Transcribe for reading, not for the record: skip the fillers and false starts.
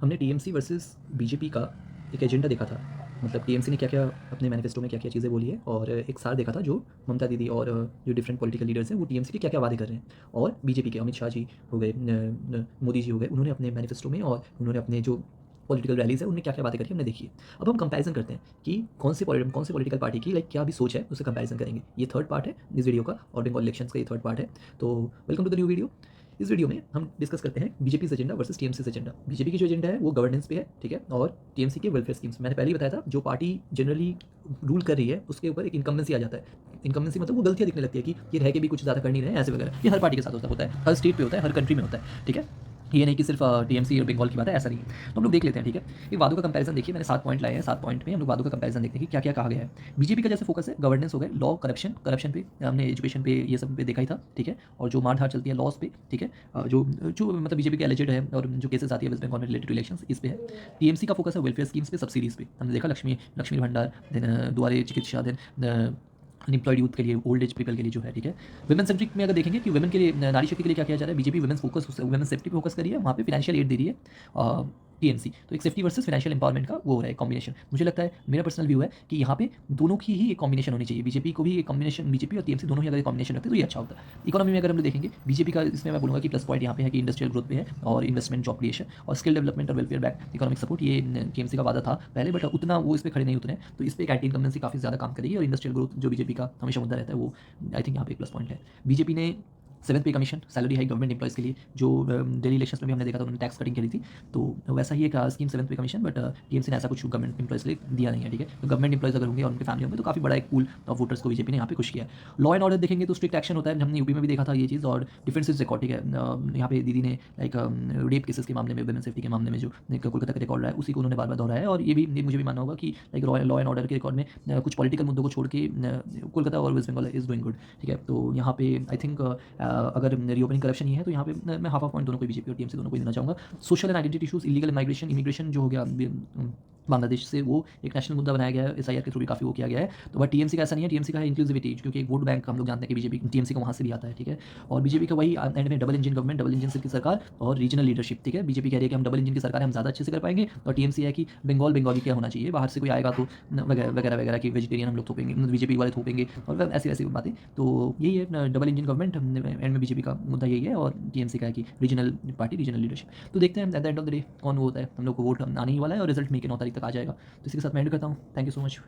हमने TMC versus BJP का एक एजेंडा देखा था। मतलब टीएमसी ने क्या-क्या अपने मैनिफेस्टो में क्या-क्या चीज़ें बोली है और एक सार देखा था जो ममता दीदी और जो डिफरेंट पॉलिटिकल लीडर्स हैं वो टीएमसी के क्या-क्या वादे कर रहे हैं। और बीजेपी के अमित शाह जी हो गए, मोदी जी हो गए, उन्होंने अपने मैनिफेस्टो में और उन्होंने अपने जो पॉलिटिकल रैलीज़ है उनमें क्या-क्या बातें करी हमने देखी है। अब हम कंपैरिज़न करते हैं कि कौन से पॉलिटिकल पार्टी की क्या अभी सोच है, उससे कंपैरिज़न करेंगे। ये थर्ड पार्ट है इस वीडियो का और बंगाल इलेक्शंस का ये थर्ड पार्ट है। तो welcome to the new video. इस वीडियो में हम डिस्कस करते हैं BJP's agenda versus TMC's agenda. BJP की जो एजेंडा है वो गवर्नेंस पे है, ठीक है? और टीएमसी के वेलफेयर स्कीम्स। मैंने पहले ही बताया था जो पार्टी जनरली रूल कर रही है उसके ऊपर एक इनकम्बेंसी आ जाता है। इनकम्बेंसी मतलब वो गलतियाँ दिखने लगती है कि ये रह के भी कुछ ज़्यादा कर नहीं रहे हैं ऐसे वगैरह। ये हर पार्टी के साथ होता है, हर स्टेट पे होता है, हर कंट्री में होता है, ठीक है? ये नहीं कि सिर्फ टीएमसी और बंगाल की बात है, ऐसा नहीं है। तो हम लोग देख लेते हैं, ठीक है? एक वादों का कंपैरिजन देखिए, मैंने 7 पॉइंट लाए हैं, 7 पॉइंट में हम लोग वादों का कंपैरिजन देखते हैं कि क्या-क्या कहा गया है। बीजेपी का जैसे फोकस है गवर्नेंस हो गए, लॉ, करप्शन पे हमने एजुकेशन पे ये सब पे देखा ही था, ठीक है? और जो मार-धाड़ चलती है लॉज़ पे, ठीक है? जो जो मतलब बीजेपी के एलिजेड है और जो केसेस आती है वेस्ट बंगाल में रिलेटेड टू इलेक्शंस इस पे है। टीएमसी का फोकस है वेलफेयर स्कीम्स पे, सब्सिडीज़ पे। हमने देखा लक्ष्मी लक्ष्मी भंडार, देन दुआरे चिकित्सा, देन अनएम्प्लॉयड यूथ के लिए, ओल्ड एज पीपल के लिए जो है, ठीक है? वुमेन सेंट्रिक में अगर देखेंगे कि वुमेन के लिए नारी शक्ति के लिए क्या किया जा रहा है, बीजेपी वुमेन सेफ्टी पे फोकस कर रही है, वहाँ पे फाइनेंशियल एड दे रही है टीएमसी। तो एक सेफ्टी वर्सेस फाइनेंशियल एम्पावरमेंट का वो हो रहा है कॉम्बिनेशन। मुझे लगता है, मेरा पर्सनल व्यू है कि यहाँ पे दोनों की ही एक कॉम्बिनेशन होनी चाहिए। बीजेपी को भी एक कॉम्बिनेशन, बीजेपी और टीएमसी दोनों ही अगर कॉम्बिनेशन रखते हैं तो ये अच्छा होता है। इकोनॉमी में अगर हम लोग देखेंगे बीजेपी का, इसमें मैं बोलूँगा कि प्लस पॉइंट यहाँ पे है कि इंडस्ट्रियल ग्रोथ पे है और इन्वेस्टमेंट, जॉब क्रिएशन और स्किल डेवलपमेंट और वेलफेयर बैक इकोनॉमिक सपोर्ट, ये टीएमसी का वादा था पहले, बट उतना वो इस पे खड़े नहीं उतरे हैं। तो इस पे एक एंटी इनकम्बेंसी काफ़ी ज़्यादा काम करेगी और इंडस्ट्रियल ग्रोथ जो बीजेपी का हमेशा मुद्दा रहता है वो आई थिंक यहाँ पे एक प्लस पॉइंट है। बीजेपी ने 7th पे commission, salary hike government employees के लिए, जो दिल्ली इलेक्शंस में भी हमने देखा था उन्होंने टैक्स कटिंग करी थी। तो वैसा ही एक स्कीम 7th पे कमीशन, बट टीएमसी ने ऐसा कुछ गवर्नमेंट एम्प्लॉइज़ के लिए दिया नहीं है, ठीक है? तो गवर्नमेंट एम्प्लॉइज़ अगर होंगे और उनके फैमिली होंगे तो काफ़ी बड़ा एक पूल ऑफ वोटर्स को बीजेपी ने यहाँ पे खुश किया है। लॉ एंड ऑर्डर देखेंगे तो स्ट्रिक्ट एक्शन होता है, हमने यूपी में भी देखा था ये चीज़, और डिफेंस इज रिकॉर्ड, ठीक है? यहाँ पे दीदी ने लाइक रेप केसेस के मामले में, वुमेन सेफ्टी के मामले में जो एक कोलकाता का रिकॉर्ड रहा है उसी को उन्होंने बार-बार दोहराया है। और ये मुझे भी मानना होगा कि लाइक लॉ एंड ऑर्डर के रिकॉर्ड में कुछ पॉलिटिकल मुद्दों को छोड़ के कोलकाता और west Bengal is doing good, ठीक है? तो यहाँ पे आई थिंक अगर रीओपनिंग करप्शन ही है तो यहाँ पे मैं हाफ पॉइंट दोनों को, बीजेपी और टीएमसी दोनों को ही देना चाहूँगा। Social and identity issues, illegal migration, immigration जो हो गया बांग्लादेश से, वो एक नेशनल मुद्दा बनाया गया है, एसआईआर के थ्रू भी काफ़ी वो किया गया है। तो बट टीएमसी का ऐसा नहीं है, टीएमसी का है इंक्लूसिविटी, क्योंकि एक वोट बैंक हम लोग जानते हैं कि बीजेपी टीएमसी का वहाँ से भी आता है, ठीक है? और बीजेपी का वही एंड में double engine government, double engine की सरकार और रीजनल लीडरशिप, ठीक है? बीजेपी कह रही है कि हम डबल इंजन की सरकार है, हम ज़्यादा अच्छे से कर पाएंगे, और टीएमसी है कि बंगाली क्या होना चाहिए, बाहर से कोई आएगा तो वगैरह वगैरह वगैरह कि वेजिटेरियन हम लोग थोपेंगे, बीजेपी वाले थोपेंगे और ऐसी वैसी बातें। तो यही है डबल इंजन गवर्नमेंट, एंड में बीजेपी का मुद्दा यही है, और टीएमसी का है कि रीजनल पार्टी, रीजनल लीडरशिप। तो देखते हैं at the end of the day कौन वो होता है। हम लोग को वोट आने ही वाला है और रिजल्ट मई के 9 तारीख तक आ जाएगा। तो इसी के साथ मैं एंड करता हूँ। Thank you so much.